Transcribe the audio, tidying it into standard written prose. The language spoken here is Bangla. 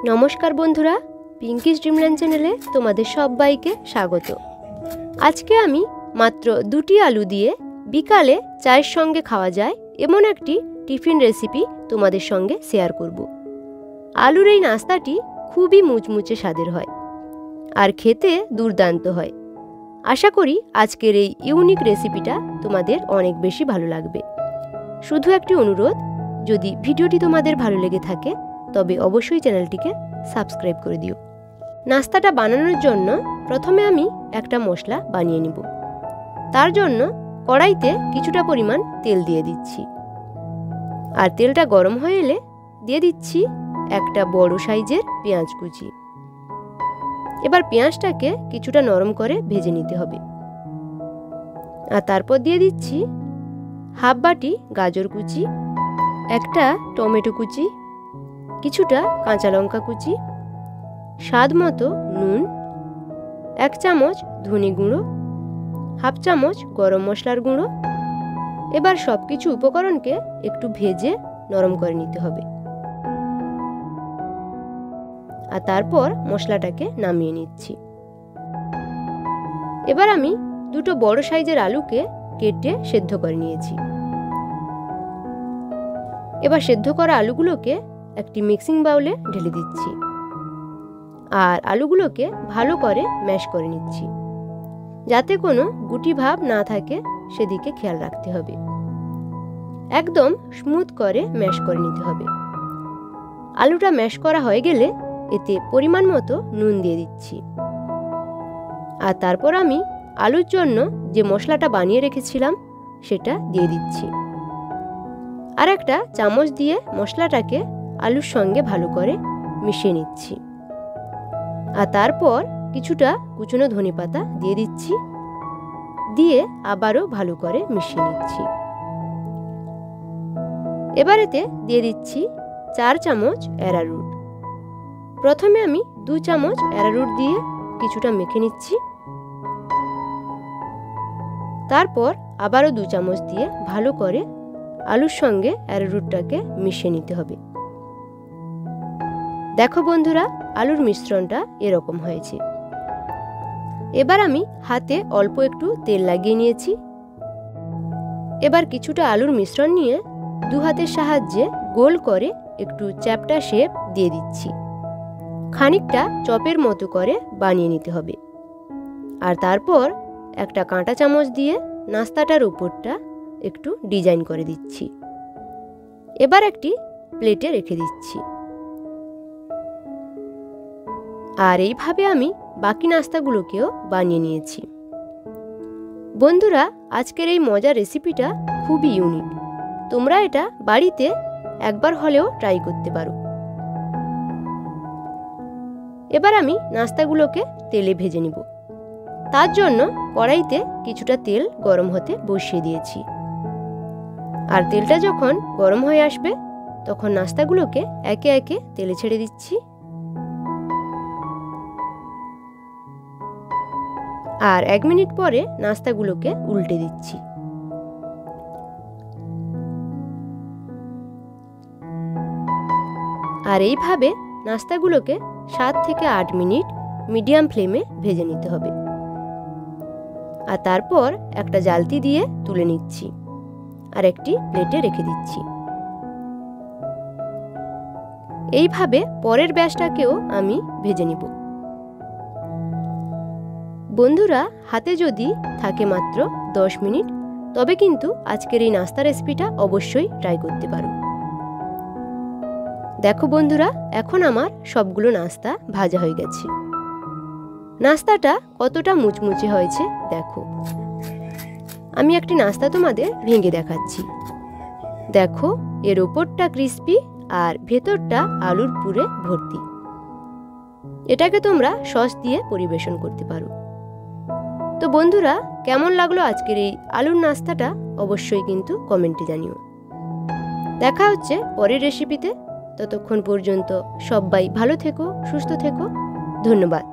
নমস্কার বন্ধুরা, পিঙ্কিস ড্রিমল্যান্ড চ্যানেলে তোমাদের সবাইকে স্বাগত। আজকে আমি মাত্র 2টি আলু দিয়ে বিকালে চায়ের সঙ্গে খাওয়া যায় এমন একটি টিফিন রেসিপি তোমাদের সঙ্গে শেয়ার করব। আলুর এই নাস্তাটি খুবই মুচমুচে স্বাদের হয় আর খেতে দুর্দান্ত হয়। আশা করি আজকের এই ইউনিক রেসিপিটা তোমাদের অনেক বেশি ভালো লাগবে। শুধু একটি অনুরোধ, যদি ভিডিওটি তোমাদের ভালো লেগে থাকে তবে অবশ্যই চ্যানেলটিকে সাবস্ক্রাইব করে দিও। নাস্তাটা বানানোর জন্য প্রথমে আমি একটা মশলা বানিয়ে নিব। তার জন্য কড়াইতে কিছুটা পরিমাণ তেল দিয়ে দিচ্ছি, আর তেলটা গরম হয়ে এলে দিয়ে দিচ্ছি একটা বড় সাইজের পেঁয়াজ কুচি। এবার পেঁয়াজটাকে কিছুটা নরম করে ভেজে নিতে হবে। আর তারপর দিয়ে দিচ্ছি হাফ বাটি গাজর কুচি, একটা টমেটো কুচি, কিছুটা কাঁচা লঙ্কা কুচি, স্বাদ মতো নুন, 1 চামচ ধনে গুঁড়ো, হাফ চামচ গরম মশলার গুঁড়ো। এবার সব কিছু উপকরণকে একটু ভেজে নরম করে নিতে হবে। আর তারপর মশলাটাকে নামিয়ে নিচ্ছি। এবার আমি দুটো বড় সাইজের আলুকে কেটে সেদ্ধ করে নিয়েছি। এবার সেদ্ধ করা আলুগুলোকে একটি মিক্সিং বাউলে ঢেলে দিচ্ছি, আর আলুগুলোকে ভালো করে ম্যাশ করে নিচ্ছি, যাতে কোনো গুটি ভাব না থাকে সেদিকে খেয়াল রাখতে হবে। একদম স্মুথ করে ম্যাশ করে নিতে হবে। আলুটা ম্যাশ করা হয়ে গেলে এতে পরিমাণ মতো নুন দিয়ে দিচ্ছি। আর তারপর আমি আলুর জন্য যে মশলাটা বানিয়ে রেখেছিলাম সেটা দিয়ে দিচ্ছি। আর একটা চামচ দিয়ে মশলাটাকে আলুর সঙ্গে ভালো করে মিশিয়ে নিচ্ছি। আর তারপর কিছুটা কুচনো ধনেপাতা দিয়ে দিচ্ছি, দিয়ে আবারও ভালো করে মিশিয়ে নিচ্ছি। এবার এতে দিয়ে দিচ্ছি 4 চামচ অ্যারারুট। প্রথমে আমি 2 চামচ অ্যারারুট দিয়ে কিছুটা মেখে নিচ্ছি, তারপর আবারও 2 চামচ দিয়ে ভালো করে আলুর সঙ্গে অ্যারারুটটাকে মিশিয়ে নিতে হবে। দেখো বন্ধুরা, আলুর মিশ্রণটা এরকম হয়েছে। এবার আমি হাতে অল্প একটু তেল লাগিয়ে নিয়েছি। এবার কিছুটা আলুর মিশ্রণ নিয়ে 2 হাতের সাহায্যে গোল করে একটু চ্যাপ্টা শেপ দিয়ে দিচ্ছি। খানিকটা চপের মতো করে বানিয়ে নিতে হবে। আর তারপর একটা কাঁটা চামচ দিয়ে নাস্তাটার উপরটা একটু ডিজাইন করে দিচ্ছি। এবার একটি প্লেটে রেখে দিচ্ছি। আর এইভাবে আমি বাকি নাস্তাগুলোকেও বানিয়ে নিয়েছি। বন্ধুরা, আজকের এই মজার রেসিপিটা খুবই ইউনিক। তোমরা এটা বাড়িতে একবার হলেও ট্রাই করতে পারো। এবার আমি নাস্তাগুলোকে তেলে ভেজে নিব। তার জন্য কড়াইতে কিছুটা তেল গরম হতে বসিয়ে দিয়েছি। আর তেলটা যখন গরম হয়ে আসবে তখন নাস্তাগুলোকে একে একে তেলে ছেড়ে দিচ্ছি। আর 1 মিনিট পরে নাস্তাগুলোকে উল্টে দিচ্ছি। আর এইভাবে নাস্তাগুলোকে 7 থেকে 8 মিনিট মিডিয়াম ফ্লেমে ভেজে নিতে হবে। আর তারপর একটা জালতি দিয়ে তুলে নিচ্ছি, আর একটি প্লেটে রেখে দিচ্ছি। এইভাবে পরের ব্যাচটাকেও আমি ভেজে নিব। বন্ধুরা, হাতে যদি থাকে মাত্র 10 মিনিট, তবে কিন্তু আজকের এই নাস্তা রেসিপিটা অবশ্যই ট্রাই করতে পারো। দেখো বন্ধুরা, এখন আমার সবগুলো নাস্তা ভাজা হয়ে গেছে। নাস্তাটা কতটা মুচমুচে হয়েছে দেখো। আমি একটি নাস্তা তোমাদের ভেঙে দেখাচ্ছি। দেখো, এর ওপরটা ক্রিস্পি আর ভেতরটা আলুর পুরে ভর্তি। এটাকে তোমরা সস দিয়ে পরিবেশন করতে পারো। তো বন্ধুরা, কেমন লাগলো আজকের এই আলুর নাস্তাটা অবশ্যই কিন্তু কমেন্টে জানিও। দেখা হচ্ছে পরের রেসিপিতে। ততক্ষণ পর্যন্ত সবাই ভালো থেকো, সুস্থ থেকো। ধন্যবাদ।